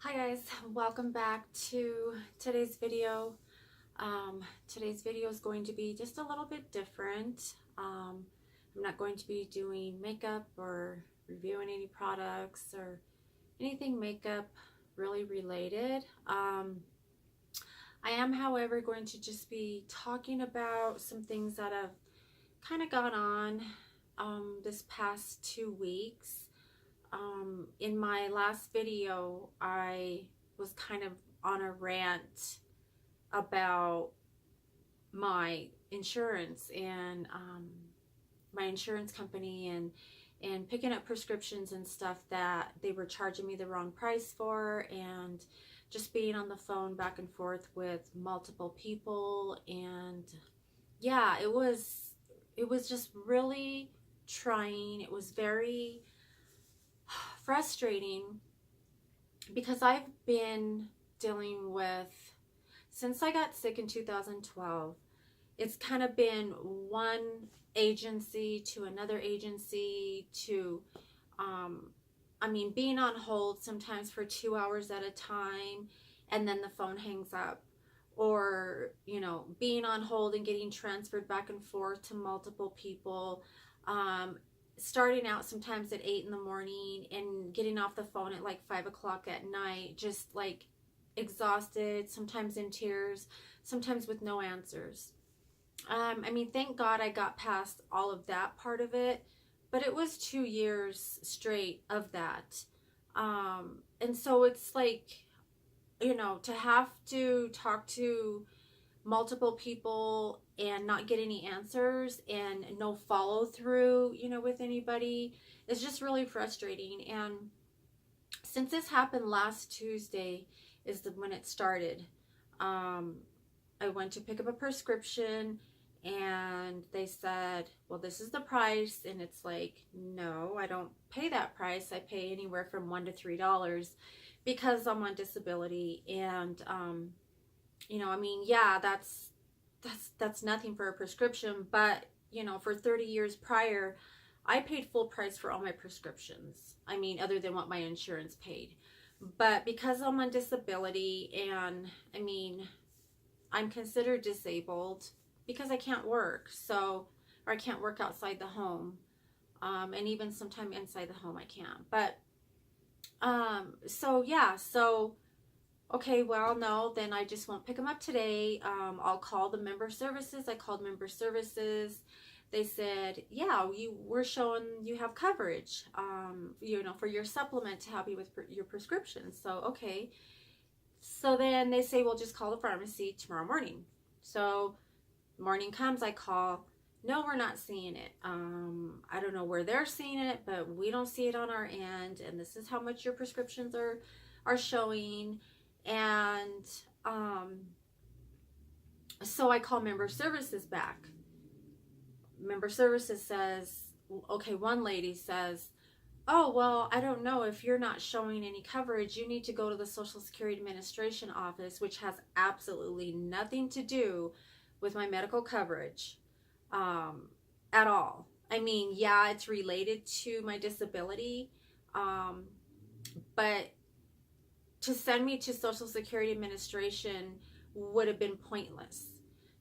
Hi guys, welcome back to today's video. Today's video is going to be just a little bit different. I'm not going to be doing makeup or reviewing any products or anything makeup really related. I am, however, going to just be talking about some things that have kind of gone on this past 2 weeks. In my last video, I was kind of on a rant about my insurance and my insurance company and picking up prescriptions and stuff that they were charging me the wrong price for, and just being on the phone back and forth with multiple people. And yeah, it was just really trying. It was very frustrating because I've been dealing with, since I got sick in 2012, it's kind of been one agency to another agency to, being on hold sometimes for 2 hours at a time, and then the phone hangs up. Or, being on hold and getting transferred back and forth to multiple people. Starting out sometimes at 8 in the morning and getting off the phone at like 5 o'clock at night, just like exhausted, sometimes in tears, sometimes with no answers. Thank God I got past all of that part of it, but it was 2 years straight of that. And so it's like, to have to talk to multiple people and not get any answers and no follow through, with anybody, is just really frustrating. And since this happened last Tuesday when it started, I went to pick up a prescription and they said, well, this is the price. And it's like, no, I don't pay that price. I pay anywhere from $1 to $3 because I'm on disability. And yeah, that's nothing for a prescription, but for 30 years prior, I paid full price for all my prescriptions. Other than what my insurance paid. But because I'm on disability and I'm considered disabled because I can't work, or I can't work outside the home, and even sometime inside the home I can't. But okay, well, no, then I just won't pick them up today. I'll call the member services. I called member services. They said, yeah, we're showing you have coverage, for your supplement to help you with your prescription. So, okay. So then they say, well, just call the pharmacy tomorrow morning. So morning comes, I call. No, we're not seeing it. I don't know where they're seeing it, but we don't see it on our end. And this is how much your prescriptions are showing. And so I call member services back. Member services says, okay, one lady says, oh, well, I don't know, if you're not showing any coverage, you need to go to the Social Security Administration office, which has absolutely nothing to do with my medical coverage at all. Yeah, it's related to my disability, but to send me to Social Security Administration would have been pointless.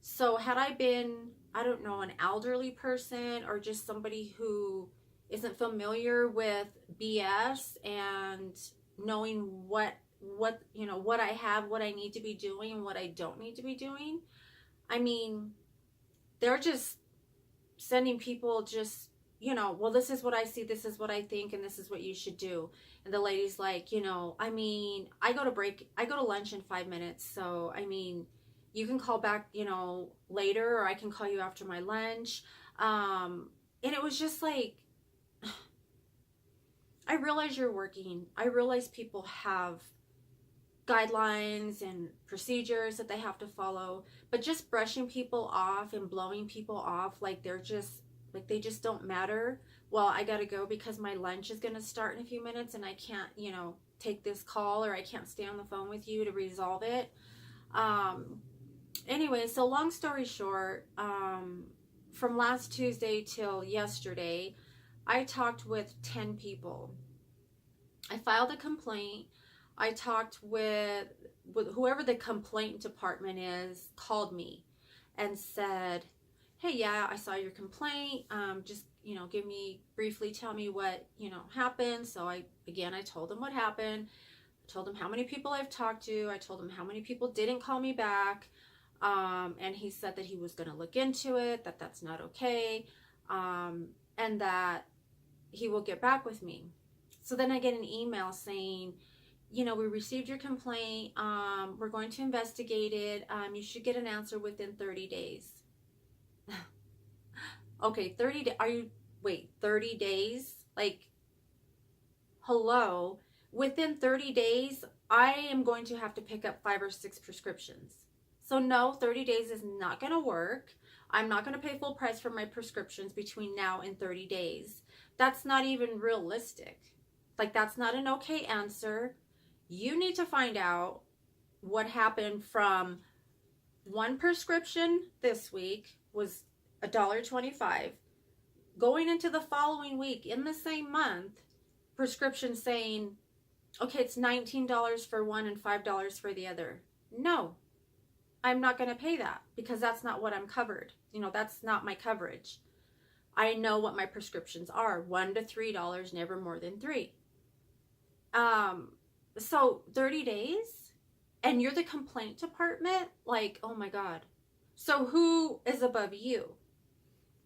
So had I been, I don't know, an elderly person or just somebody who isn't familiar with BS and knowing what I have, what I need to be doing, and what I don't need to be doing, they're just sending people just, well, this is what I see, this is what I think, and this is what you should do. And the lady's like, I go to lunch in 5 minutes. So, you can call back, later, or I can call you after my lunch. And it was just like, I realize you're working. I realize people have guidelines and procedures that they have to follow, but just brushing people off and blowing people off like they just don't matter. Well, I gotta go because my lunch is gonna start in a few minutes and I can't, take this call, or I can't stay on the phone with you to resolve it. Anyway, so long story short, from last Tuesday till yesterday, I talked with 10 people. I filed a complaint. I talked with whoever the complaint department is, called me and said, hey, yeah, I saw your complaint. Just, briefly tell me what, happened. So I told them what happened. I told him how many people I've talked to. I told him how many people didn't call me back. And he said that he was going to look into it, that that's not okay, and that he will get back with me. So then I get an email saying, we received your complaint. We're going to investigate it. You should get an answer within 30 days. Okay, 30 days? Like, hello? Within 30 days, I am going to have to pick up 5 or 6 prescriptions. So no, 30 days is not going to work. I'm not going to pay full price for my prescriptions between now and 30 days. That's not even realistic. Like, that's not an okay answer. You need to find out what happened from one prescription this week was $1.25. Going into the following week in the same month, prescription saying, okay, it's $19 for one and $5 for the other. No, I'm not going to pay that because that's not what I'm covered. That's not my coverage. I know what my prescriptions are, $1 to $3, never more than 3. So 30 days and you're the complaint department? Like, oh my God. So who is above you?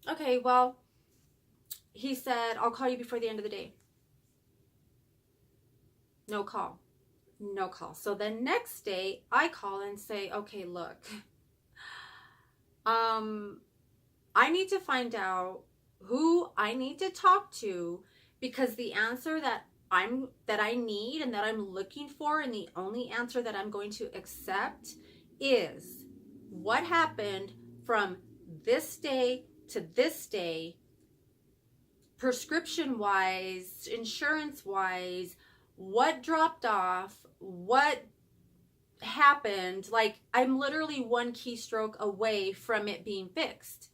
Okay, well, he said, I'll call you before the end of the day. No call. No call. So the next day I call and say, okay, look, I need to find out who I need to talk to, because the answer that I need and that I'm looking for, and the only answer that I'm going to accept, is what happened from this day to this day, prescription wise, insurance wise, what dropped off, what happened. Like, I'm literally one keystroke away from it being fixed.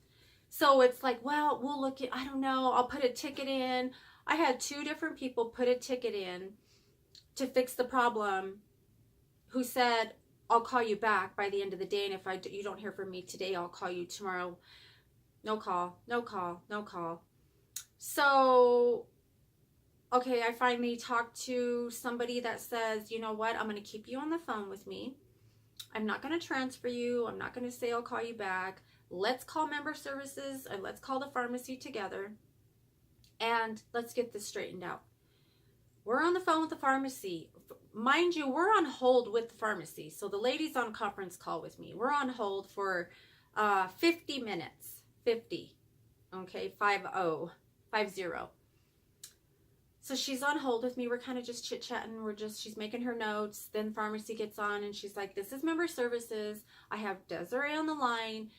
So it's like, well, we'll look at, I don't know, I'll put a ticket in. I had 2 different people put a ticket in to fix the problem, who said, I'll call you back by the end of the day, and if you don't hear from me today, I'll call you tomorrow. No call, no call, no call. So, okay, I finally talked to somebody that says, you know what, I'm going to keep you on the phone with me. I'm not going to transfer you. I'm not going to say I'll call you back. Let's call member services and let's call the pharmacy together and let's get this straightened out. We're on the phone with the pharmacy. Mind you, we're on hold with the pharmacy. So the lady's on conference call with me. We're on hold for 50 minutes. 50. Okay, 50. So she's on hold with me. We're kind of just chit-chatting. She's making her notes. Then pharmacy gets on and she's like, this is member services. I have Desiree on the line.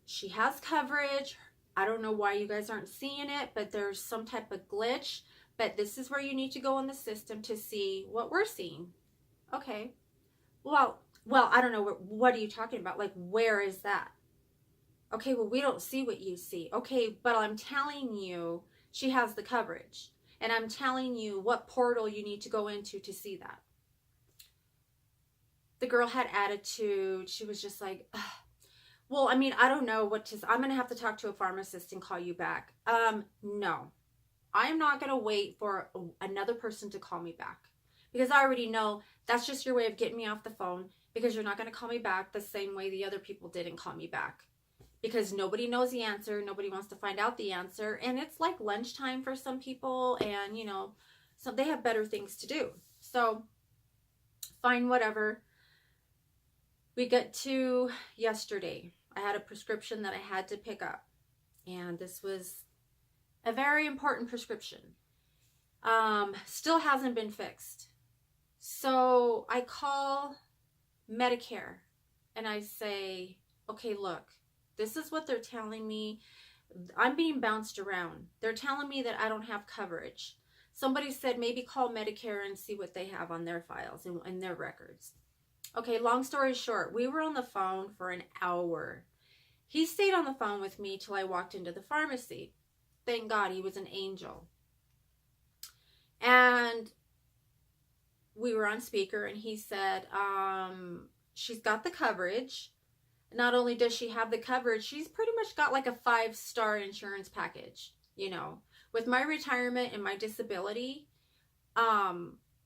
She has coverage. I don't know why you guys aren't seeing it, but there's some type of glitch. But this is where you need to go in the system to see what we're seeing. Okay. Well, I don't know. What are you talking about? Like, where is that? Okay, well, we don't see what you see. Okay, but I'm telling you, she has the coverage. And I'm telling you what portal you need to go into to see that. The girl had attitude. She was just like, ugh. Well, I mean, I don't know what to say. I'm going to have to talk to a pharmacist and call you back. No. I'm not going to wait for another person to call me back. Because I already know that's just your way of getting me off the phone. Because you're not going to call me back the same way the other people didn't call me back. Because nobody knows the answer. Nobody wants to find out the answer. And it's like lunchtime for some people. And, so they have better things to do. So, fine, whatever. We get to yesterday. I had a prescription that I had to pick up. And this was a very important prescription. Still hasn't been fixed. So I call Medicare and I say, okay, look, this is what they're telling me. I'm being bounced around. They're telling me that I don't have coverage. Somebody said maybe call Medicare and see what they have on their files and their records. Okay, long story short, we were on the phone for an hour. He stayed on the phone with me till I walked into the pharmacy. Thank God, he was an angel. And we were on speaker, and he said, she's got the coverage. Not only does she have the coverage, she's pretty much got like a 5-star insurance package, you know, with my retirement and my disability. I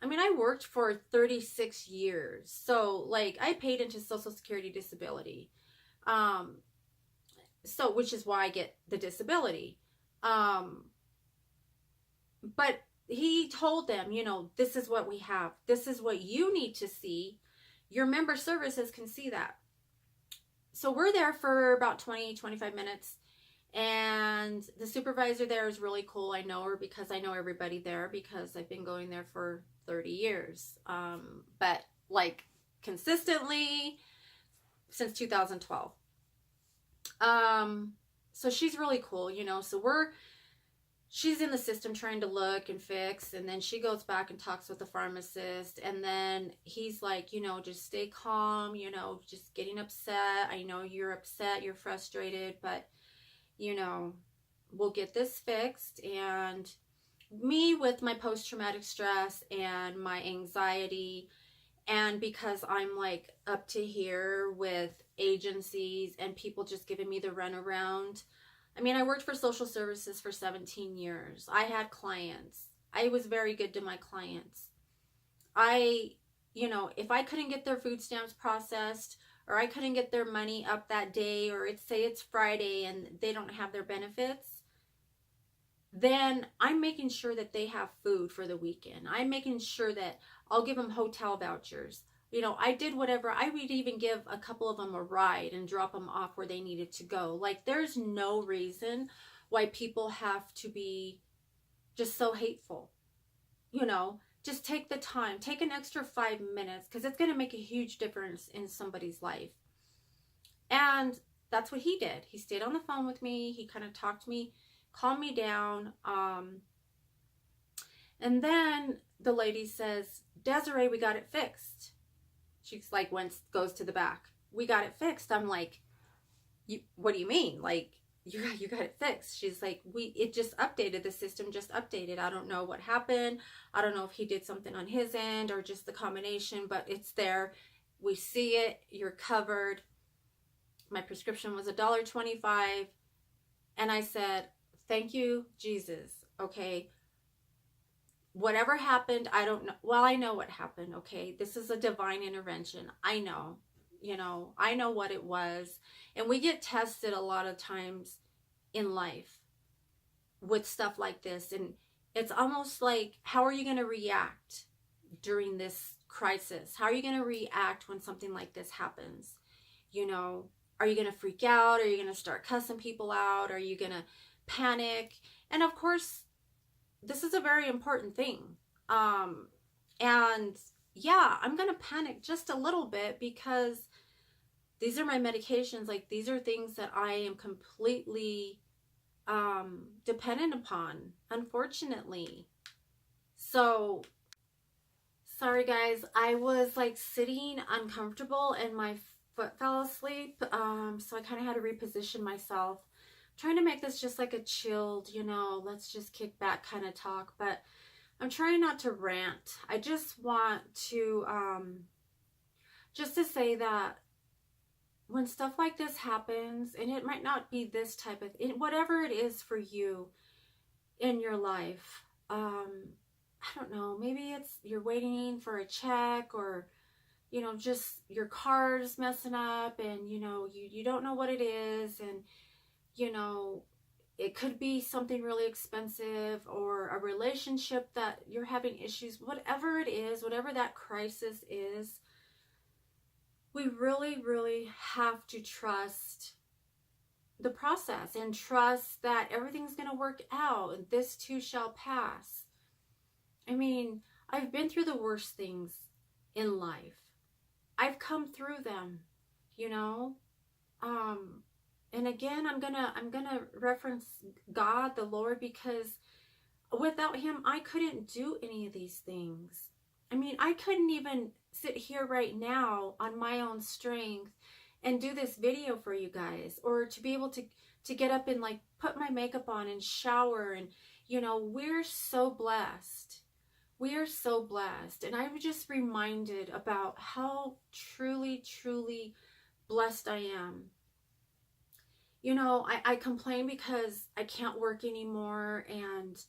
mean, I worked for 36 years, so like I paid into Social Security disability, so which is why I get the disability. But he told them, you know, this is what we have. This is what you need to see. Your member services can see that. So we're there for about 20-25 minutes, and the supervisor there is really cool. I know her because I know everybody there because I've been going there for 30 years. But like consistently since 2012. So she's really cool, you know. So she's in the system trying to look and fix, and then she goes back and talks with the pharmacist, and then he's like, you know, just stay calm, you know, just getting upset. I know you're upset, you're frustrated, but you know, we'll get this fixed. And me with my post-traumatic stress and my anxiety, and because I'm like up to here with agencies and people just giving me the runaround. I mean, I worked for social services for 17 years. I had clients. I was very good to my clients. You know, if I couldn't get their food stamps processed, or I couldn't get their money up that day, or say it's Friday and they don't have their benefits, then I'm making sure that they have food for the weekend. I'm making sure that I'll give them hotel vouchers. You know, I did whatever. I would even give a couple of them a ride and drop them off where they needed to go. Like, there's no reason why people have to be just so hateful. You know, just take the time. Take an extra 5 minutes, because it's going to make a huge difference in somebody's life. And that's what he did. He stayed on the phone with me. He kind of talked to me, calmed me down. And then the lady says, Desiree, we got it fixed. She's like, goes to the back. We got it fixed. I'm like, what do you mean? Like, you got it fixed. She's like, it just updated. The system just updated. I don't know what happened. I don't know if he did something on his end or just the combination, but it's there. We see it. You're covered. My prescription was $1.25. And I said, thank you, Jesus. Okay. Whatever happened, I don't know. Well, I know what happened, okay? This is a divine intervention. I know, you know, I know what it was. And we get tested a lot of times in life with stuff like this. And it's almost like, how are you going to react during this crisis? How are you going to react when something like this happens? You know, are you going to freak out? Are you going to start cussing people out? Are you going to panic? And of course, this is a very important thing. And yeah, I'm going to panic just a little bit because these are my medications. Like, these are things that I am completely dependent upon, unfortunately. So, sorry guys, I was like sitting uncomfortable and my foot fell asleep. So I kind of had to reposition myself. Trying to make this just like a chilled, you know, let's just kick back kind of talk, but I'm trying not to rant. I just want to just to say that when stuff like this happens, and it might not be this type of whatever it is for you in your life, I don't know, maybe it's you're waiting for a check, or you know, just your car's messing up and you know, you don't know what it is, and you know, it could be something really expensive, or a relationship that you're having issues, whatever it is, whatever that crisis is, we really, really have to trust the process and trust that everything's going to work out and this too shall pass. I mean, I've been through the worst things in life. I've come through them, you know. And again, I'm gonna reference God, the Lord, because without him, I couldn't do any of these things. I mean, I couldn't even sit here right now on my own strength and do this video for you guys, or to be able to get up and like put my makeup on and shower. And you know, we're so blessed. We are so blessed. And I was just reminded about how truly, truly blessed I am. You know, I complain because I can't work anymore. And,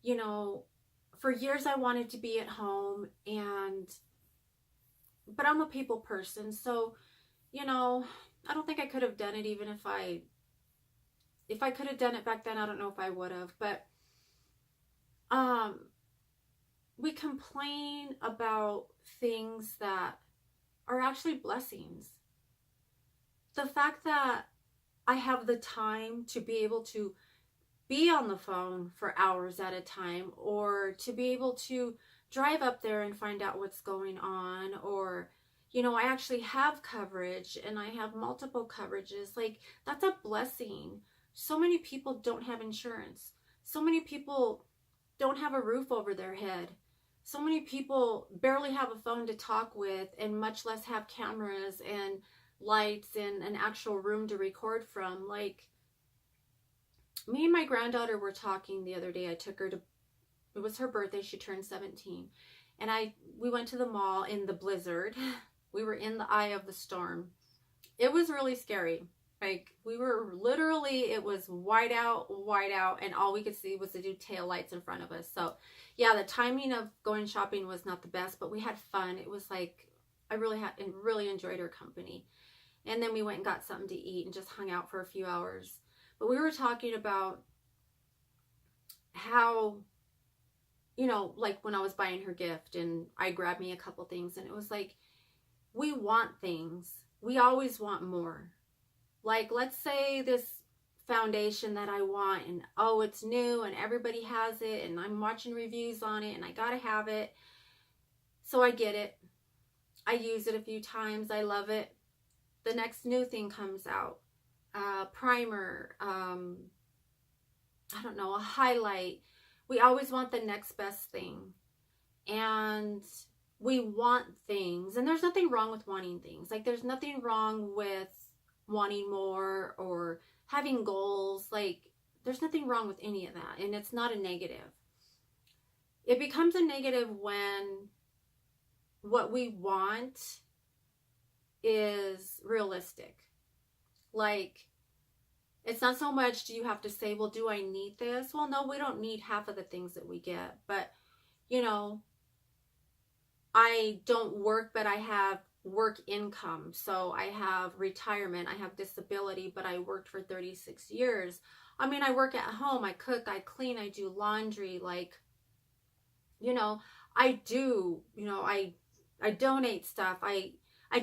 you know, for years I wanted to be at home, but I'm a people person. So, you know, I don't think I could have done it even if I could have done it back then. I don't know if I would have, but um we complain about things that are actually blessings. The fact that I have the time to be able to be on the phone for hours at a time, or to be able to drive up there and find out what's going on, or, you know, I actually have coverage and I have multiple coverages. Like, that's a blessing. So many people don't have insurance. So many people don't have a roof over their head. So many people barely have a phone to talk with, and much less have cameras and lights and an actual room to record from. Like, me and my granddaughter were talking the other day. I took her to, it was her birthday, she turned 17, and we went to the mall in the blizzard. We were in the eye of the storm. It was really scary. Like, we were literally, it was white out, and all we could see was the two tail lights in front of us. So yeah, the timing of going shopping was not the best, but we had fun. It was like, I really enjoyed her company. And then we went and got something to eat and just hung out for a few hours. But we were talking about how, you know, like when I was buying her gift and I grabbed me a couple things, and it was like, we want things. We always want more. Like, let's say this foundation that I want, and oh, it's new and everybody has it and I'm watching reviews on it and I gotta have it. So I get it. I use it a few times. I love it. The next new thing comes out. Primer, I don't know, a highlight. We always want the next best thing. And we want things. And there's nothing wrong with wanting things. Like, there's nothing wrong with wanting more or having goals. Like, there's nothing wrong with any of that, and it's not a negative. It becomes a negative when what we want is realistic. Like, it's not so much, do you have to say, well, do I need this? Well, no, we don't need half of the things that we get. But, you know, I don't work, but I have work income. So I have retirement, I have disability, but I worked for 36 years. I mean, I work at home, I cook, I clean, I do laundry. Like, you know, I do, you know, I donate stuff. I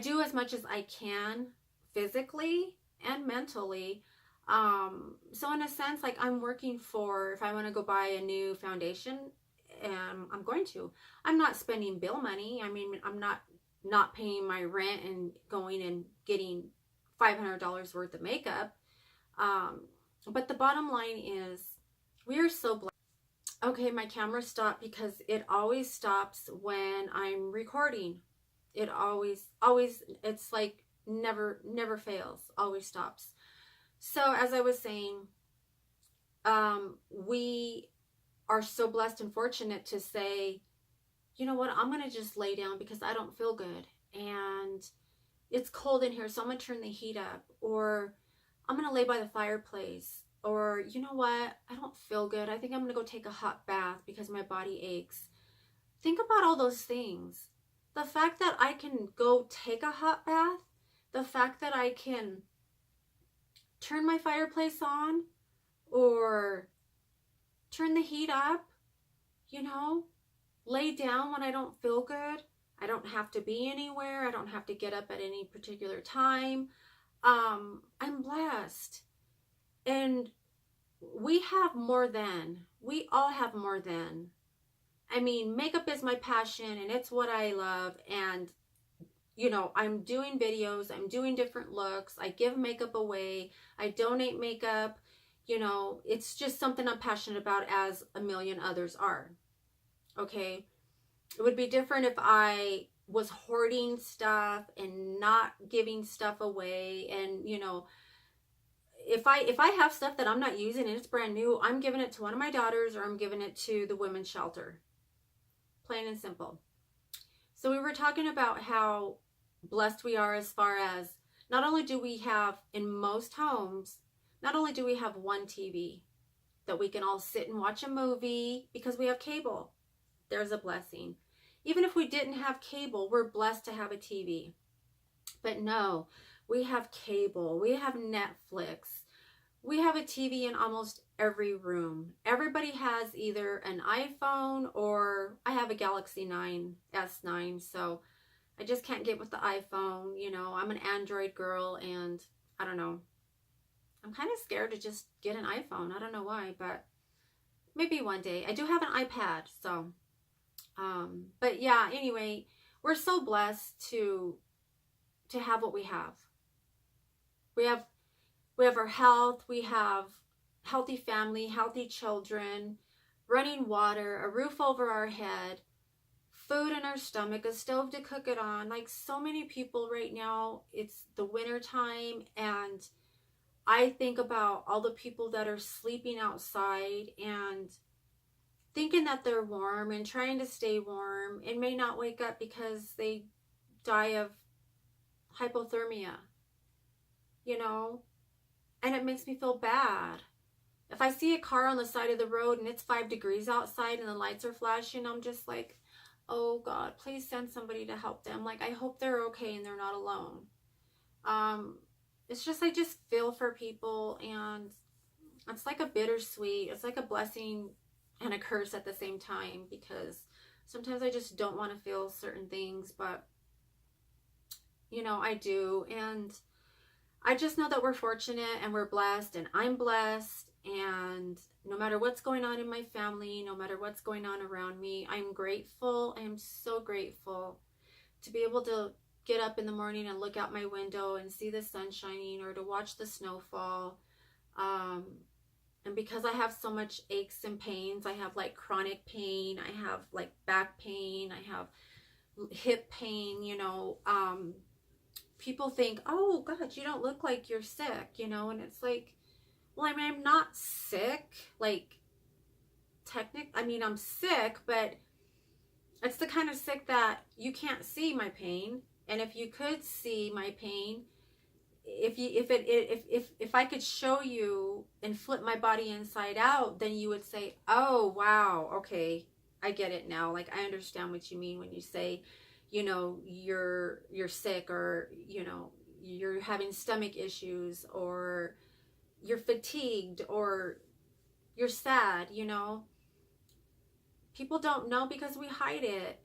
do as much as I can physically and mentally. So in a sense, like, I'm working for, if I want to go buy a new foundation, I'm going to. I'm not spending bill money. I mean, I'm not paying my rent and going and getting $500 worth of makeup. But the bottom line is, we are so blessed. Okay, my camera stopped because it always stops when I'm recording. It always, it's like never fails, always stops. So as I was saying, we are so blessed and fortunate to say, you know what, I'm going to just lay down because I don't feel good. And it's cold in here, so I'm going to turn the heat up. Or I'm going to lay by the fireplace. Or, you know what, I don't feel good. I think I'm going to go take a hot bath because my body aches. Think about all those things. The fact that I can go take a hot bath, the fact that I can turn my fireplace on or turn the heat up, you know, lay down when I don't feel good. I don't have to be anywhere. I don't have to get up at any particular time. I'm blessed. And we have more than. We all have more than. I mean, makeup is my passion and it's what I love. And, you know, I'm doing videos. I'm doing different looks. I give makeup away. I donate makeup. You know, it's just something I'm passionate about, as a million others are. Okay? It would be different if I was hoarding stuff and not giving stuff away. And, you know, if I have stuff that I'm not using and it's brand new, I'm giving it to one of my daughters or I'm giving it to the women's shelter. plain and simple. So we were talking about how blessed we are as far as not only do we have, in most homes, not only do we have one TV that we can all sit and watch a movie because we have cable. There's a blessing. Even if we didn't have cable, we're blessed to have a TV. But no, we have cable, we have Netflix, we have a TV in almost every room. Everybody has either an iPhone, or I have a Galaxy 9 S9, so I just can't get with the iPhone. You know, I'm an Android girl, and I don't know. I'm kind of scared to just get an iPhone. I don't know why, but maybe one day. I do have an iPad, so but yeah, anyway, we're so blessed to have what we have. We have our health, we have healthy family, healthy children, running water, a roof over our head, food in our stomach, a stove to cook it on. Like, so many people right now, it's the winter time, and I think about all the people that are sleeping outside and thinking that they're warm and trying to stay warm and may not wake up because they die of hypothermia, you know? And it makes me feel bad. If I see a car on the side of the road and it's 5 degrees outside and the lights are flashing, I'm just like, oh God, please send somebody to help them. Like, I hope they're okay and they're not alone. It's just, I just feel for people, and it's like a bittersweet, it's like a blessing and a curse at the same time, because sometimes I just don't want to feel certain things, but you know, I do. And I just know that we're fortunate and we're blessed, and I'm blessed, and no matter what's going on in my family, no matter what's going on around me, I'm grateful. I am so grateful to be able to get up in the morning and look out my window and see the sun shining, or to watch the snow fall. And because I have so much aches and pains, I have like chronic pain, I have like back pain, I have hip pain, you know, people think, oh God, you don't look like you're sick, you know, and it's like, well, I mean, I'm not sick, like, I'm sick, but it's the kind of sick that you can't see my pain. And if you could see my pain, if I could show you and flip my body inside out, then you would say, oh wow, okay, I get it now. Like, I understand what you mean when you say, you know, you're sick, or you know, you're having stomach issues, or you're fatigued, or you're sad. You know, people don't know because we hide it,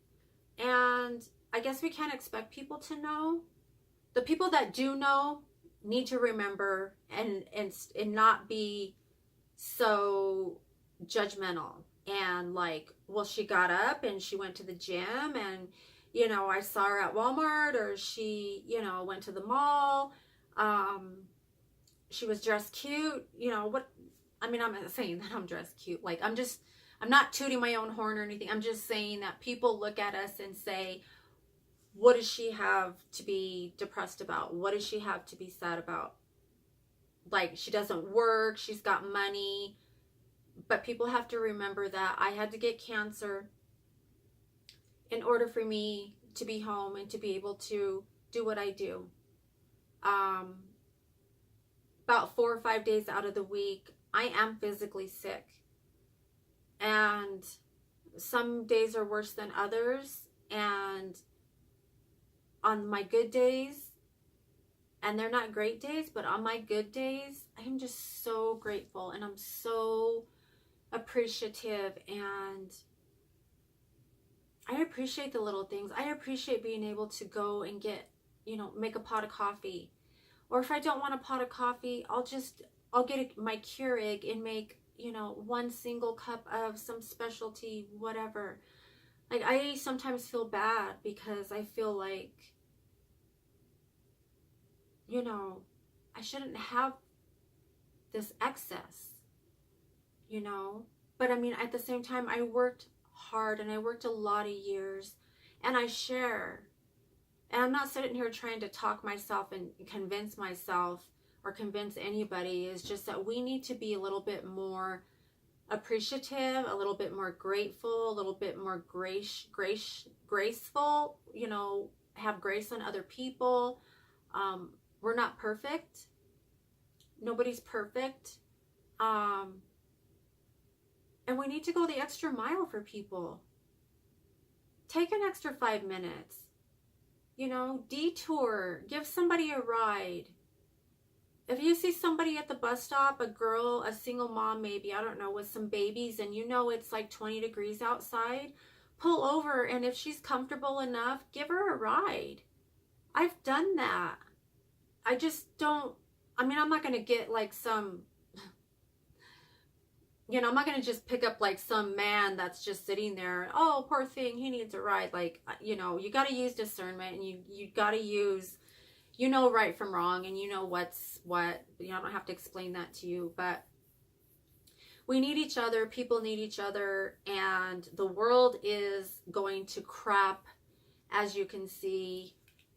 and I guess we can't expect people to know. The people that do know need to remember and not be so judgmental and like, well, she got up and she went to the gym, and you know, I saw her at Walmart, or she, you know, went to the mall, she was dressed cute, you know. What, I mean, I'm not saying that I'm dressed cute, like, I'm not tooting my own horn or anything. I'm just saying that people look at us and say, what does she have to be depressed about? What does she have to be sad about? Like, she doesn't work, she's got money. But people have to remember that I had to get cancer in order for me to be home and to be able to do what I do. About 4 or 5 days out of the week, I am physically sick. And some days are worse than others. And on my good days, and they're not great days, but on my good days, I am just so grateful, and I'm so appreciative, and I appreciate the little things. I appreciate being able to go and get, you know, make a pot of coffee. Or if I don't want a pot of coffee, I'll get my Keurig and make, you know, one single cup of some specialty, whatever. Like, I sometimes feel bad because I feel like, you know, I shouldn't have this excess, you know. But I mean, at the same time, I worked hard, and I worked a lot of years, and I share. And I'm not sitting here trying to talk myself and convince myself or convince anybody. It's just that we need to be a little bit more appreciative, a little bit more grateful, a little bit more graceful, you know, have grace on other people. We're not perfect. Nobody's perfect. And we need to go the extra mile for people. Take an extra 5 minutes. You know, detour. Give somebody a ride. If you see somebody at the bus stop, a girl, a single mom maybe, I don't know, with some babies, and you know it's like 20 degrees outside, pull over, and if she's comfortable enough, give her a ride. I've done that. I just don't, I mean, I'm not going to get like some, you know, I'm not going to just pick up like some man that's just sitting there, oh, poor thing, he needs a ride. Like, you know, you got to use discernment, and you got to use, you know, right from wrong, and you know what's what. You know, I don't have to explain that to you, but we need each other. People need each other, and the world is going to crap, as you can see,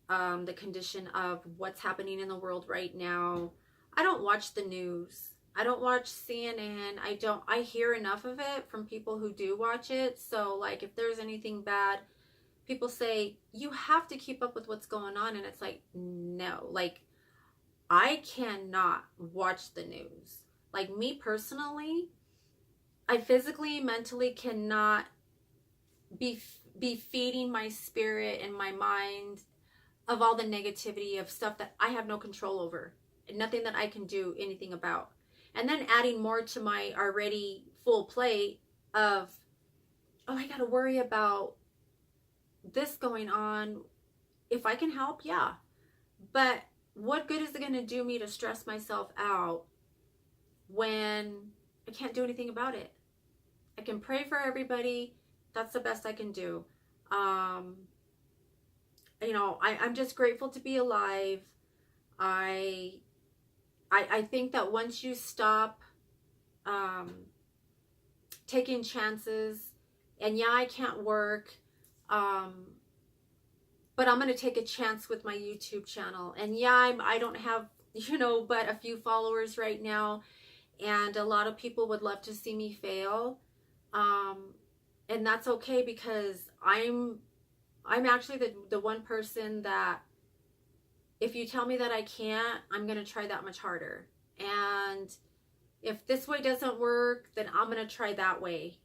the condition of what's happening in the world right now. I don't watch the news. I don't watch CNN. I hear enough of it from people who do watch it. So like if there's anything bad, people say, you have to keep up with what's going on. And it's like, no, like I cannot watch the news. Like me personally, I physically, mentally cannot be feeding my spirit and my mind of all the negativity of stuff that I have no control over and nothing that I can do anything about. And then adding more to my already full plate of, oh, I got to worry about this going on. If I can help, yeah. But what good is it going to do me to stress myself out when I can't do anything about it? I can pray for everybody. That's the best I can do. You know, I'm just grateful to be alive. I think that once you stop taking chances, and yeah, I can't work, but I'm going to take a chance with my YouTube channel. And yeah, I don't have, you know, but a few followers right now, and a lot of people would love to see me fail. And that's okay, because I'm actually the one person that if you tell me that I can't, I'm going to try that much harder. And if this way doesn't work, then I'm going to try that way.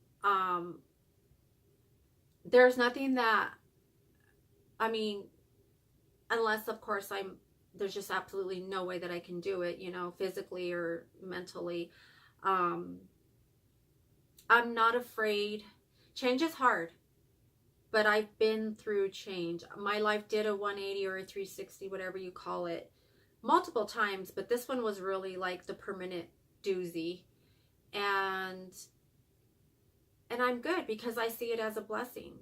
There's nothing that, I mean, unless of course there's just absolutely no way that I can do it, you know, physically or mentally. I'm not afraid. Change is hard. But I've been through change. My life did a 180 or a 360, whatever you call it, multiple times. But this one was really like the permanent doozy. And I'm good because I see it as a blessing.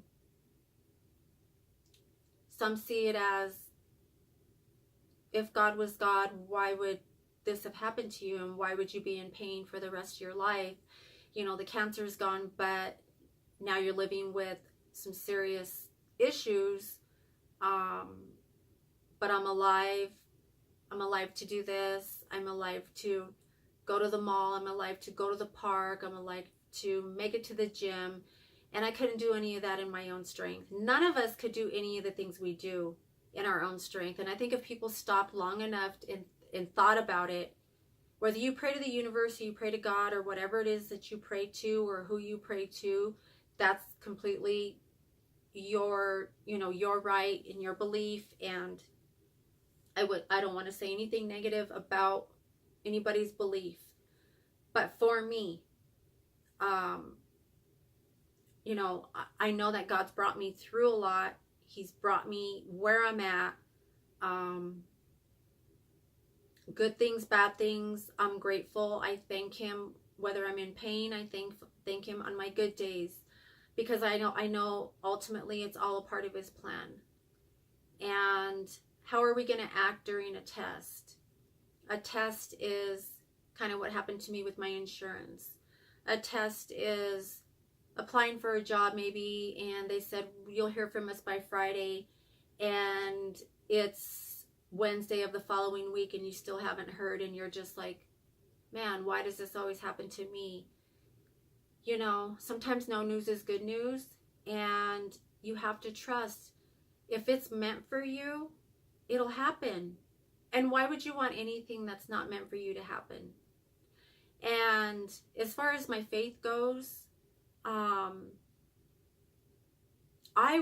Some see it as, if God was God, why would this have happened to you? And why would you be in pain for the rest of your life? You know, the cancer's gone, but now you're living with some serious issues, but I'm alive. I'm alive to do this. I'm alive to go to the mall. I'm alive to go to the park. I'm alive to make it to the gym. And I couldn't do any of that in my own strength. None of us could do any of the things we do in our own strength. And I think if people stopped long enough and thought about it, whether you pray to the universe or you pray to God or whatever it is that you pray to or who you pray to, that's completely your, you know, your right and your belief. And I don't want to say anything negative about anybody's belief, but for me, you know, I know that God's brought me through a lot. He's brought me where I'm at. Good things, bad things, I'm grateful. I thank him whether I'm in pain. I thank him on my good days, because I know ultimately it's all a part of his plan. And how are we going to act during a test? A test is kind of what happened to me with my insurance. A test is applying for a job maybe, and they said, you'll hear from us by Friday, and it's Wednesday of the following week and you still haven't heard, and you're just like, man, why does this always happen to me? You know, sometimes no news is good news, and you have to trust. If it's meant for you, it'll happen. And why would you want anything that's not meant for you to happen? And as far as my faith goes, I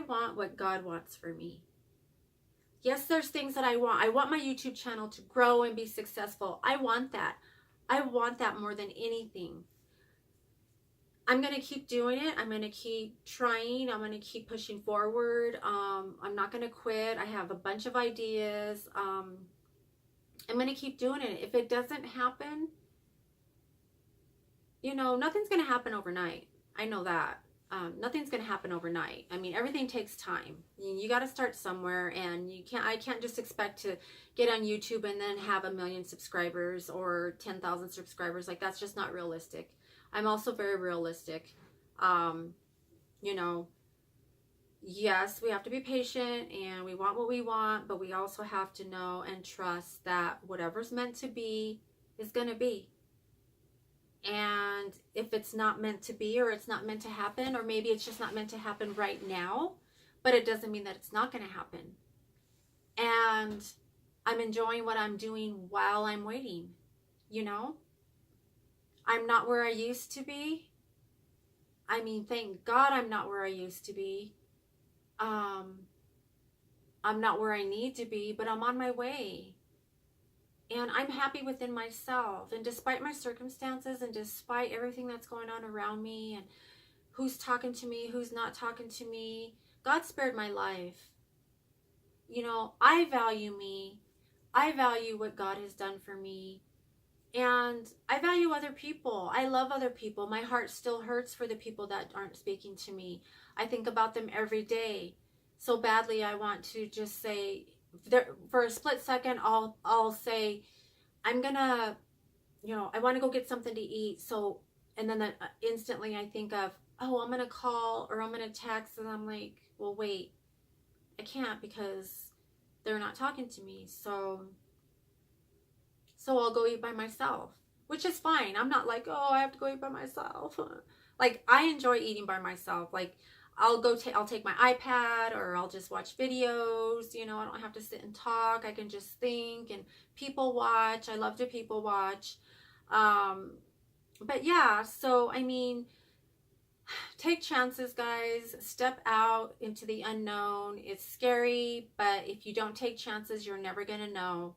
want what God wants for me. Yes, there's things that I want. I want my YouTube channel to grow and be successful. I want that. I want that more than anything. I'm going to keep doing it. I'm going to keep trying. I'm going to keep pushing forward. I'm not going to quit. I have a bunch of ideas. I'm going to keep doing it. If it doesn't happen, you know, nothing's going to happen overnight. I know that. Nothing's going to happen overnight. I mean, everything takes time. You got to start somewhere, and I can't just expect to get on YouTube and then have 1 million subscribers or 10,000 subscribers. Like, that's just not realistic. I'm also very realistic. You know, yes, we have to be patient, and we want what we want, but we also have to know and trust that whatever's meant to be is going to be. And if it's not meant to be, or it's not meant to happen, or maybe it's just not meant to happen right now, but it doesn't mean that it's not going to happen. And I'm enjoying what I'm doing while I'm waiting. You know, I'm not where I used to be. I mean, thank God I'm not where I used to be. I'm not where I need to be, but I'm on my way. And I'm happy within myself. And despite my circumstances, and despite everything that's going on around me, and who's talking to me, who's not talking to me, God spared my life. You know, I value me. I value what God has done for me. And I value other people. I love other people. My heart still hurts for the people that aren't speaking to me. I think about them every day. So badly, I want to just say, for a split second, I'll say, I'm gonna, you know, I want to go get something to eat. So, and then instantly I think of, oh, I'm gonna call, or I'm gonna text, and I'm like, well, wait, I can't, because they're not talking to me. So I'll go eat by myself, which is fine. I'm not like, oh, I have to go eat by myself. Like, I enjoy eating by myself. Like, I'll take my iPad, or I'll just watch videos. You know, I don't have to sit and talk. I can just think and people watch. I love to people watch. But yeah, so I mean, take chances, guys. Step out into the unknown. It's scary, but if you don't take chances, you're never going to know.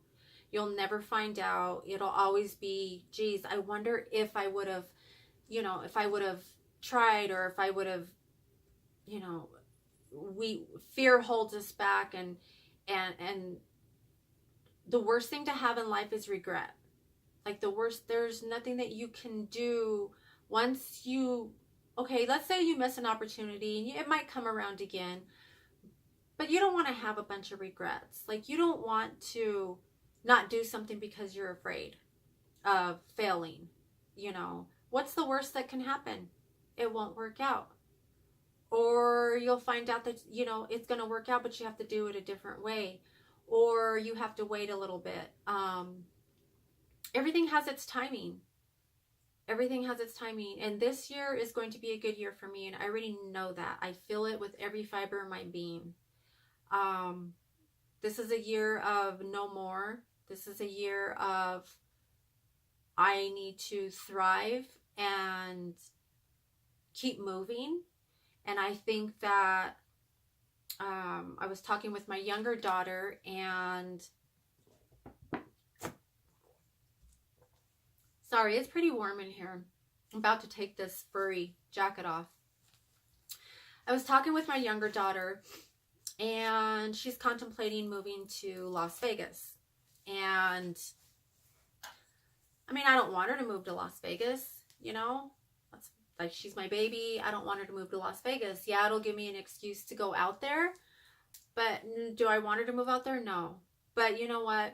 You'll never find out. It'll always be, geez, I wonder if I would have, you know, if I would have tried, or if I would have, you know, fear holds us back, and the worst thing to have in life is regret. Like, the worst, there's nothing that you can do once you, okay, let's say you miss an opportunity, and it might come around again, but you don't want to have a bunch of regrets. Like, you don't want to not do something because you're afraid of failing. You know, what's the worst that can happen? It won't work out. Or you'll find out that, you know, it's going to work out, but you have to do it a different way. Or you have to wait a little bit. Everything has its timing. Everything has its timing. And this year is going to be a good year for me. And I already know that. I feel it with every fiber of my being. This is a year of no more. This is a year of, I need to thrive and keep moving. And I think that I was talking with my younger daughter, and sorry, it's pretty warm in here. I'm about to take this furry jacket off. I was talking with my younger daughter, and she's contemplating moving to Las Vegas. And I mean, I don't want her to move to Las Vegas, you know? That's like, she's my baby. I don't want her to move to Las Vegas. Yeah, it'll give me an excuse to go out there. But do I want her to move out there? No. But you know what?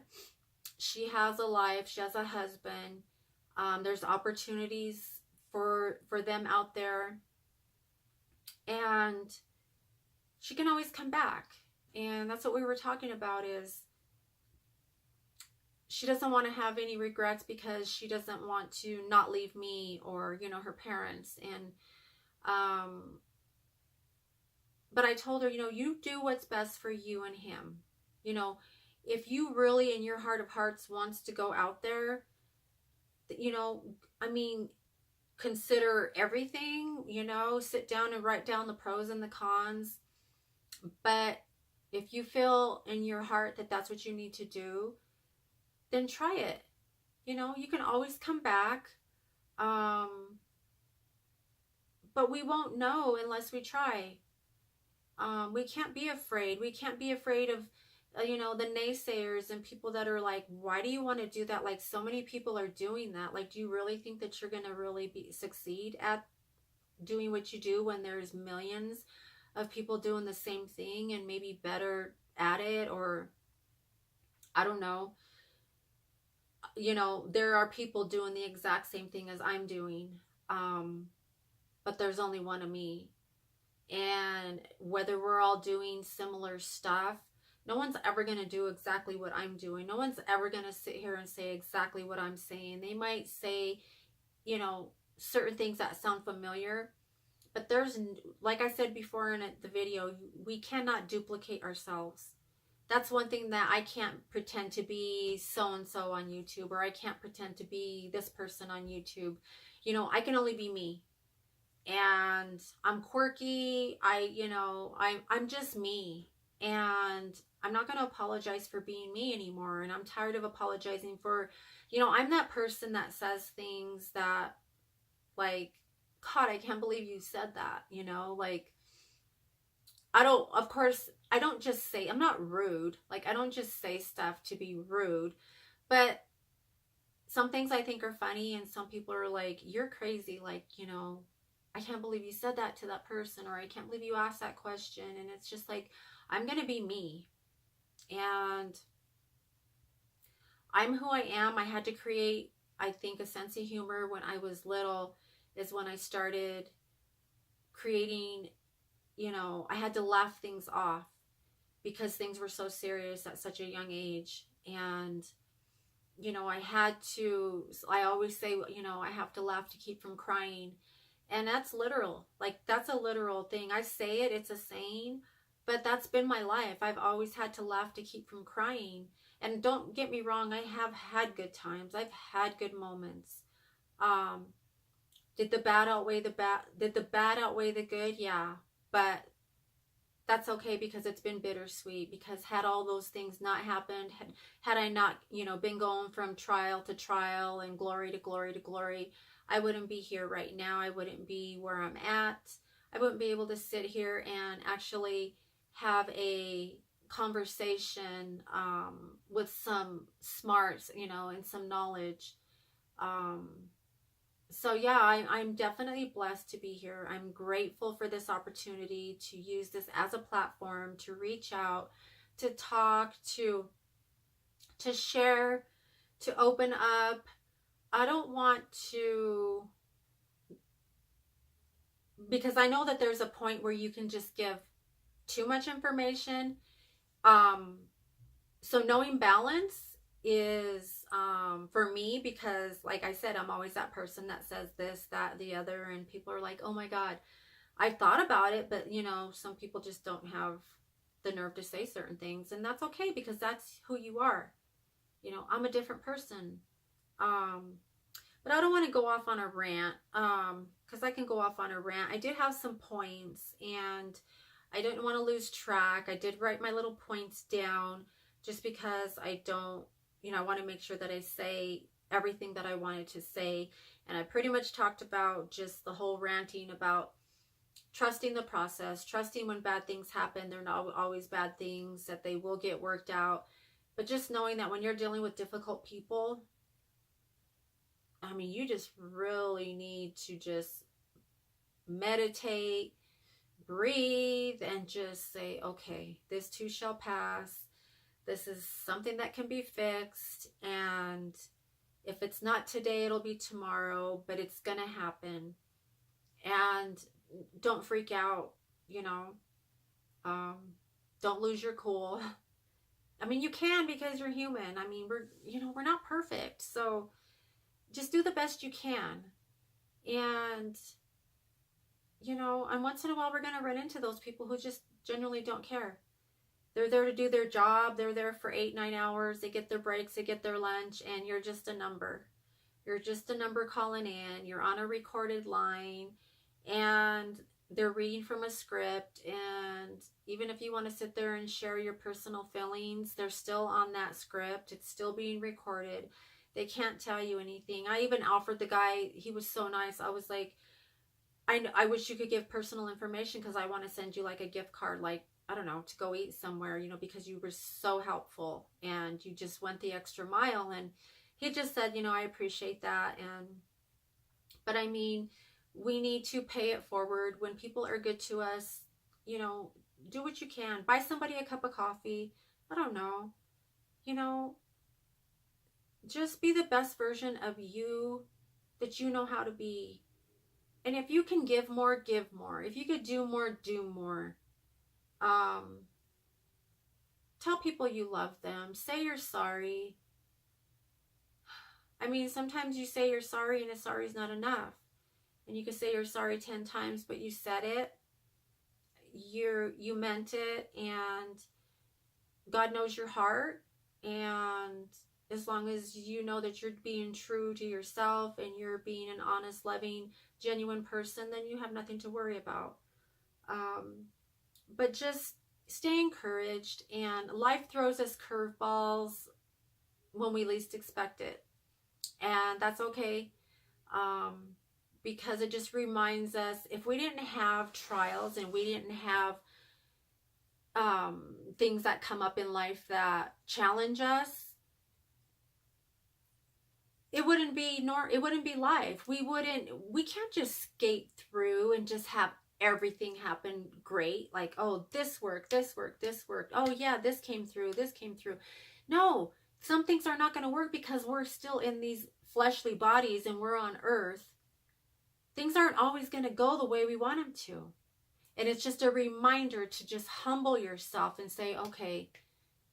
She has a life. She has a husband. There's opportunities for them out there. And she can always come back. And that's what we were talking about, is she doesn't want to have any regrets because she doesn't want to not leave me or, you know, her parents. And but I told her, you know, you do what's best for you and him. You know, if you really in your heart of hearts wants to go out there, you know, I mean, consider everything, you know, sit down and write down the pros and the cons. But if you feel in your heart that that's what you need to do, then try it. You know, you can always come back. But we won't know unless we try. We can't be afraid. We can't be afraid of, you know, the naysayers and people that are like, why do you want to do that? Like, so many people are doing that. Like, do you really think that you're going to really succeed at doing what you do when there's millions of people doing the same thing and maybe better at it? Or, I don't know. You know, there are people doing the exact same thing as I'm doing. But there's only one of me. And whether we're all doing similar stuff, no one's ever going to do exactly what I'm doing. No one's ever going to sit here and say exactly what I'm saying. They might say, you know, certain things that sound familiar, but there's, like I said before in the video, we cannot duplicate ourselves. That's one thing that I can't pretend to be so-and-so on YouTube, or I can't pretend to be this person on YouTube. You know, I can only be me. And I'm quirky. I'm just me. And I'm not going to apologize for being me anymore. And I'm tired of apologizing for, you know, I'm that person that says things that, like, God, I can't believe you said that, you know, like, of course, I don't just say, I'm not rude. Like, I don't just say stuff to be rude, but some things I think are funny and some people are like, you're crazy. Like, you know, I can't believe you said that to that person, or I can't believe you asked that question. And it's just like, I'm going to be me. And I'm who I am. I had to create, I think, a sense of humor when I was little, is when I started creating, you know, I had to laugh things off because things were so serious at such a young age. And, you know, I always say, you know, I have to laugh to keep from crying. And that's literal. Like, that's a literal thing. I say it, it's a saying, but that's been my life. I've always had to laugh to keep from crying. And don't get me wrong, I have had good times. I've had good moments. Did the bad outweigh the good? Yeah. But that's okay, because it's been bittersweet. Because had all those things not happened, had I not, you know, been going from trial to trial and glory to glory to glory, I wouldn't be here right now. I wouldn't be where I'm at. I wouldn't be able to sit here and actually have a conversation with some smarts, you know, and some knowledge. So yeah, I'm definitely blessed to be here. I'm grateful for this opportunity to use this as a platform to reach out, to talk, to share, to open up. I don't want to, because I know that there's a point where you can just give too much information. So knowing balance is, for me, because like I said, I'm always that person that says this, that, the other, and people are like, oh my God, I thought about it, but you know, some people just don't have the nerve to say certain things, and that's okay, because that's who you are. You know, I'm a different person. But I don't want to go off on a rant, because I can go off on a rant. I did have some points, and I didn't want to lose track. I did write my little points down just because I don't, you know, I want to make sure that I say everything that I wanted to say. And I pretty much talked about just the whole ranting about trusting the process, trusting when bad things happen, they're not always bad things, that they will get worked out. But just knowing that when you're dealing with difficult people, I mean, you just really need to just meditate, breathe, and just say, okay, this too shall pass. This is something that can be fixed. And if it's not today, it'll be tomorrow, but it's going to happen. And don't freak out, you know. Don't lose your cool. I mean, you can because you're human. I mean, we're not perfect. So just do the best you can. And, and once in a while we're going to run into those people who just genuinely don't care. They're there to do their job. They're there for 8-9 hours. They get their breaks, they get their lunch, and you're just a number. You're just a number calling in. You're on a recorded line, and they're reading from a script. And even if you want to sit there and share your personal feelings, they're still on that script. It's still being recorded. They can't tell you anything. I even offered the guy, he was so nice. I was like, I wish you could give personal information because I want to send you like a gift card, like, I don't know, to go eat somewhere, because you were so helpful and you just went the extra mile. And he just said, I appreciate that. But I mean, we need to pay it forward. When people are good to us, do what you can. Buy somebody a cup of coffee. I don't know. Just be the best version of you that you know how to be. And if you can give more, give more. If you could do more, do more. Tell people you love them. Say you're sorry. I mean, sometimes you say you're sorry and a sorry is not enough. And you can say you're sorry 10 times, but you said it. You meant it, and God knows your heart. And as long as you know that you're being true to yourself and you're being an honest, loving, genuine person, then you have nothing to worry about. But just stay encouraged, and life throws us curveballs when we least expect it. And that's okay, because it just reminds us, if we didn't have trials and we didn't have things that come up in life that challenge us, it wouldn't be life. We can't just skate through and just have everything happen great. Like, oh, this worked. Oh yeah, this came through. No, some things are not going to work because we're still in these fleshly bodies and we're on earth. Things aren't always going to go the way we want them to. And it's just a reminder to just humble yourself and say, okay,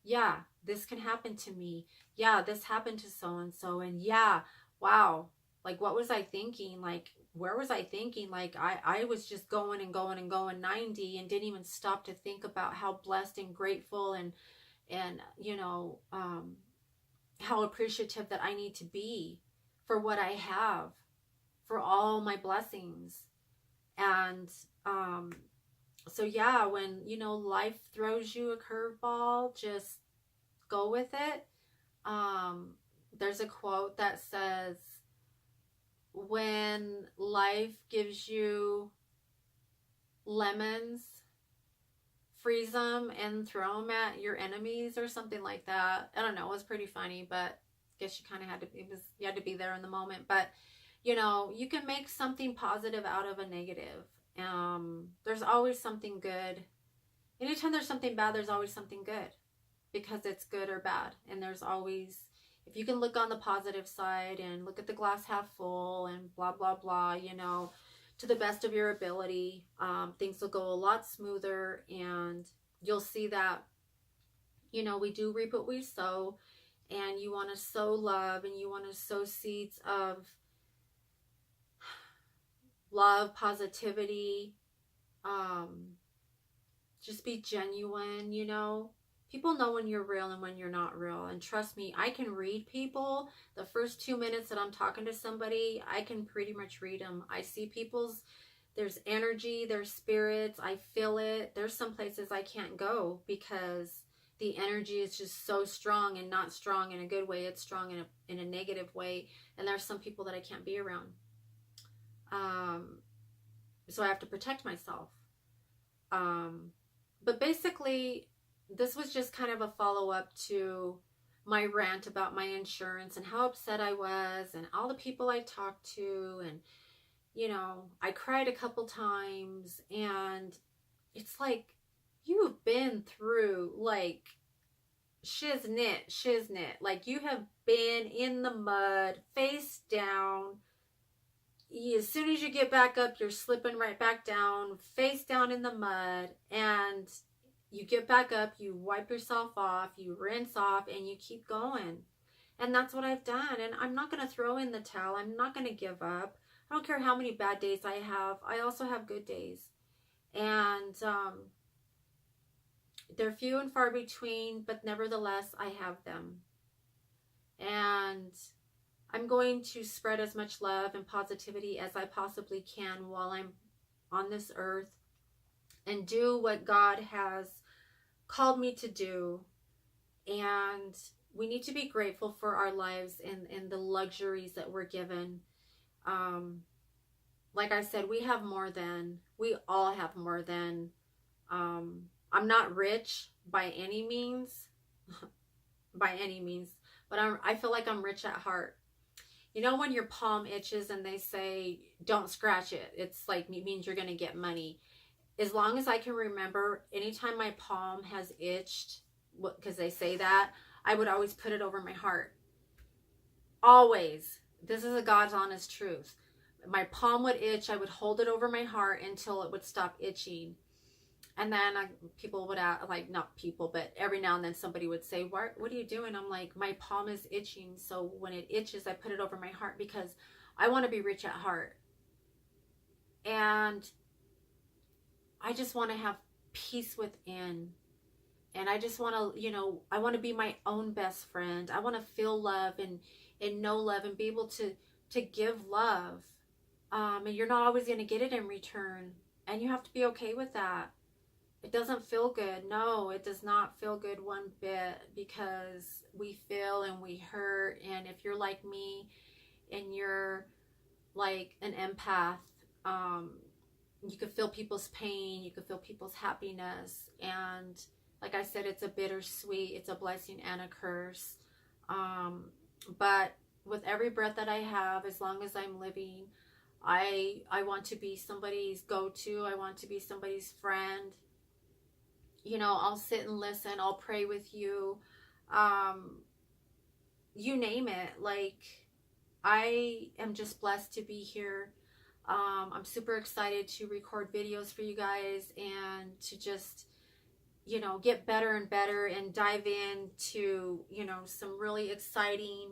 yeah, this can happen to me. Yeah, this happened to so-and-so. And yeah, wow. Like, what was I thinking? Like, where was I thinking? Like, I was just going 90 and didn't even stop to think about how blessed and grateful and how appreciative that I need to be for what I have, for all my blessings. And so yeah, when life throws you a curveball, just go with it. There's a quote that says, when life gives you lemons, freeze them and throw them at your enemies, or something like that. I don't know, it was pretty funny, but I guess you kind of had to, you had to be there in the moment. But you can make something positive out of a negative. There's always something good. Anytime there's something bad, there's always something good, because it's good or bad. And there's always, if you can look on the positive side and look at the glass half full and blah, blah, blah, to the best of your ability, things will go a lot smoother. And you'll see that, we do reap what we sow. And you want to sow love, and you want to sow seeds of love, positivity, just be genuine. People know when you're real and when you're not real. And trust me, I can read people. The first 2 minutes that I'm talking to somebody, I can pretty much read them. I see there's energy, there's spirits, I feel it. There's some places I can't go because the energy is just so strong, and not strong in a good way. It's strong in a negative way. And there's some people that I can't be around. So I have to protect myself. But basically, this was just kind of a follow-up to my rant about my insurance and how upset I was and all the people I talked to. And, I cried a couple times. And it's like, you've been through, like, shiznit. Like, you have been in the mud, face down. As soon as you get back up, you're slipping right back down, face down in the mud. And you get back up, you wipe yourself off, you rinse off, and you keep going. And that's what I've done. And I'm not going to throw in the towel. I'm not going to give up. I don't care how many bad days I have. I also have good days. And they're few and far between, but nevertheless, I have them. And I'm going to spread as much love and positivity as I possibly can while I'm on this earth and do what God has called me to do. And we need to be grateful for our lives and the luxuries that we're given. Like I said, we all have more than. I'm not rich by any means, but I feel like I'm rich at heart. You know, when your palm itches and they say, don't scratch it, it's like, it means you're going to get money. As long as I can remember, anytime my palm has itched, because they say that, I would always put it over my heart. Always. This is a God's honest truth. My palm would itch, I would hold it over my heart until it would stop itching. And then people would ask, like, not people, but every now and then somebody would say, what are you doing? I'm like, my palm is itching. So when it itches, I put it over my heart because I want to be rich at heart. And I just want to have peace within. And I just want to, I want to be my own best friend. I want to feel love and know love and be able to give love. And you're not always going to get it in return. And you have to be okay with that. It doesn't feel good. No, it does not feel good one bit, because we feel and we hurt. And if you're like me and you're like an empath, you could feel people's pain. You could feel people's happiness. And like I said, it's a bittersweet. It's a blessing and a curse. But with every breath that I have, as long as I'm living, I want to be somebody's go-to. I want to be somebody's friend. I'll sit and listen. I'll pray with you. You name it. Like, I am just blessed to be here. I'm super excited to record videos for you guys and to just, get better and better and dive into, some really exciting,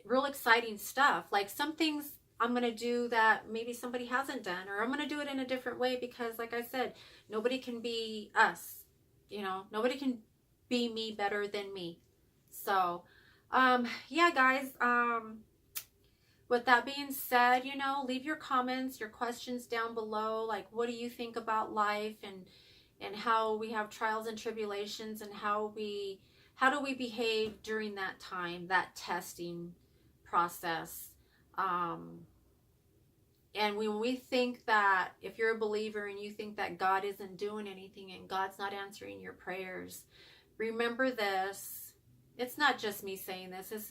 real exciting stuff. Like, some things I'm going to do that maybe somebody hasn't done, or I'm going to do it in a different way because, like I said, nobody can be us. Nobody can be me better than me. So, yeah, guys, with that being said, leave your comments, your questions down below. Like, what do you think about life and how we have trials and tribulations, and how do we behave during that time, that testing process? And when we think that, if you're a believer and you think that God isn't doing anything and God's not answering your prayers, remember this. It's not just me saying this. This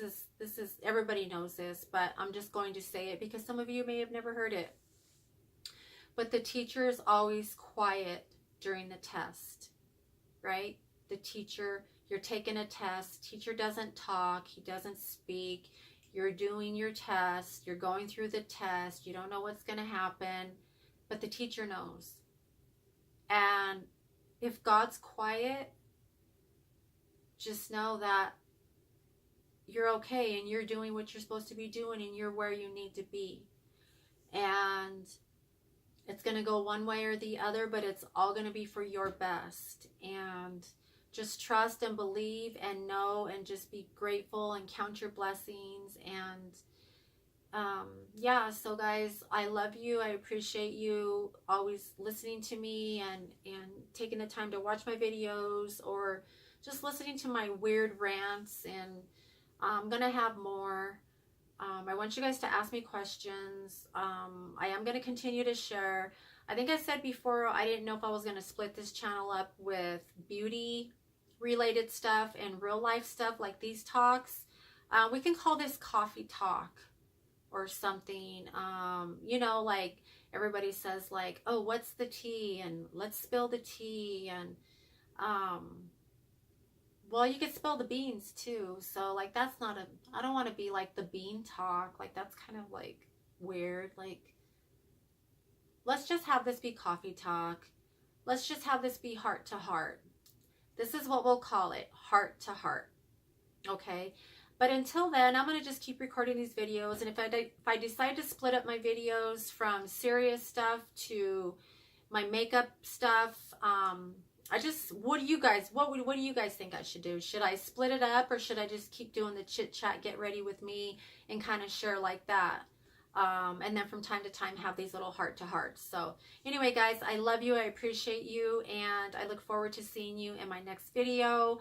is everybody knows this, but I'm just going to say it because some of you may have never heard it. But the teacher is always quiet during the test, right? The teacher, you're taking a test. Teacher doesn't talk. He doesn't speak. You're doing your test. You're going through the test. You don't know what's going to happen, but the teacher knows. And if God's quiet, just know that you're okay and you're doing what you're supposed to be doing and you're where you need to be. And it's going to go one way or the other, but it's all going to be for your best. And just trust and believe and know and just be grateful and count your blessings. And yeah, so guys, I love you. I appreciate you always listening to me and taking the time to watch my videos or just listening to my weird rants. And I'm going to have more. I want you guys to ask me questions. I am going to continue to share. I think I said before, I didn't know if I was going to split this channel up with beauty related stuff and real life stuff like these talks. We can call this coffee talk or something. Like everybody says, like, oh, what's the tea? And let's spill the tea. And well, you can spill the beans too. So like, that's not I don't want to be like the bean talk. Like, that's kind of like weird. Like, let's just have this be coffee talk. let's just have this be heart to heart. This is what we'll call it, heart to heart. Okay? But until then, I'm going to just keep recording these videos. And if I decide to split up my videos from serious stuff to my makeup stuff, what do you guys think I should do? Should I split it up, or should I just keep doing the chit chat, get ready with me, and kind of share like that? And then from time to time have these little heart to hearts. So anyway, guys, I love you. I appreciate you. And I look forward to seeing you in my next video.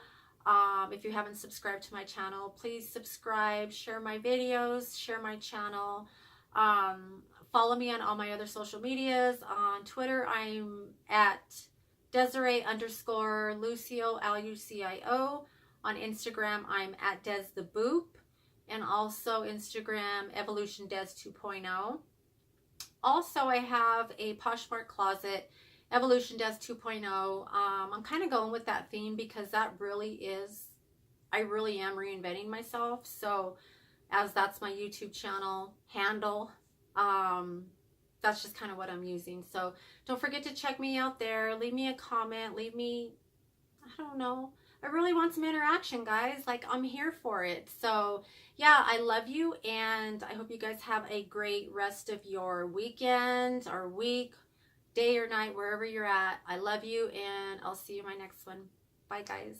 If you haven't subscribed to my channel, please subscribe, share my videos, share my channel. Follow me on all my other social medias. On Twitter, I'm at Desiree_Lucio, Lucio. On Instagram, I'm at Des the Boop. And also Instagram, Evolution Des 2.0. Also, I have a Poshmark closet, Evolution Des 2.0. I'm kind of going with that theme because that really is, I really am reinventing myself. So as that's my YouTube channel handle, that's just kind of what I'm using. So don't forget to check me out there. Leave me a comment. Leave me, I don't know. I really want some interaction, guys. Like, I'm here for it. So yeah, I love you, and I hope you guys have a great rest of your weekend or week, day or night, wherever you're at. I love you, and I'll see you in my next one. Bye, guys.